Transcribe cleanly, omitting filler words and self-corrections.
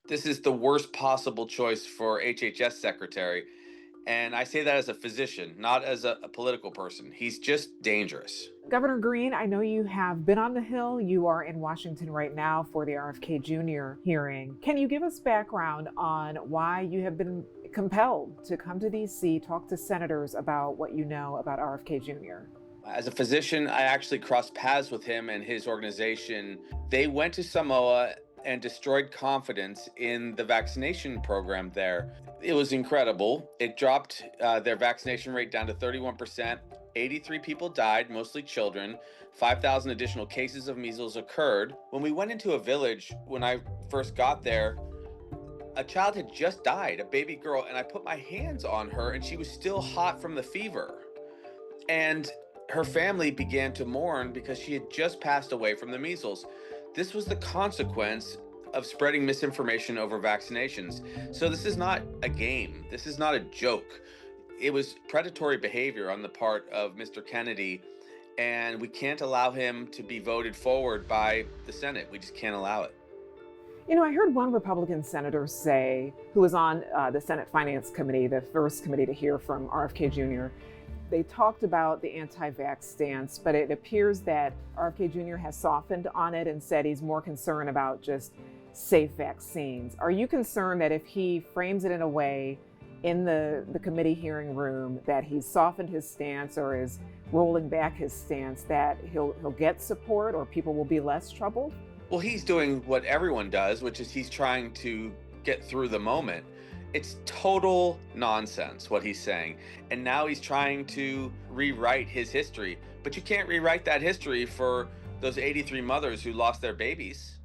This is the worst possible choice for HHS secretary. And I say that as a physician, not as a political person. He's just dangerous. Governor Green, I know you have been on the Hill. You are in Washington right now for the RFK Jr. hearing. Can you give us background on why you have been compelled to come to DC, talk to senators about what you know about RFK Jr.? As a physician, I actually crossed paths with him and his organization. They went to Samoa and destroyed confidence in the vaccination program there. It was incredible. It dropped their vaccination rate down to 31%. 83 people died, mostly children. 5,000 additional cases of measles occurred. When we went into a village, when I first got there, a child had just died, a baby girl, and I put my hands on her and she was still hot from the fever. And her family began to mourn because she had just passed away from the measles. This was the consequence of spreading misinformation over vaccinations. So this is not a game. This is not a joke. It was predatory behavior on the part of Mr. Kennedy, and we can't allow him to be voted forward by the Senate. We just can't allow it. You know, I heard one Republican senator say, who was on the Senate Finance Committee, the first committee to hear from RFK Jr., they talked about the anti-vax stance, but it appears that RFK Jr. has softened on it and said he's more concerned about just safe vaccines. Are you concerned that if he frames it in a way in the committee hearing room that he's softened his stance or is rolling back his stance, that he'll get support or people will be less troubled? Well, he's doing what everyone does, which is he's trying to get through the moment. It's total nonsense what he's saying. And now he's trying to rewrite his history. But you can't rewrite that history for those 83 mothers who lost their babies.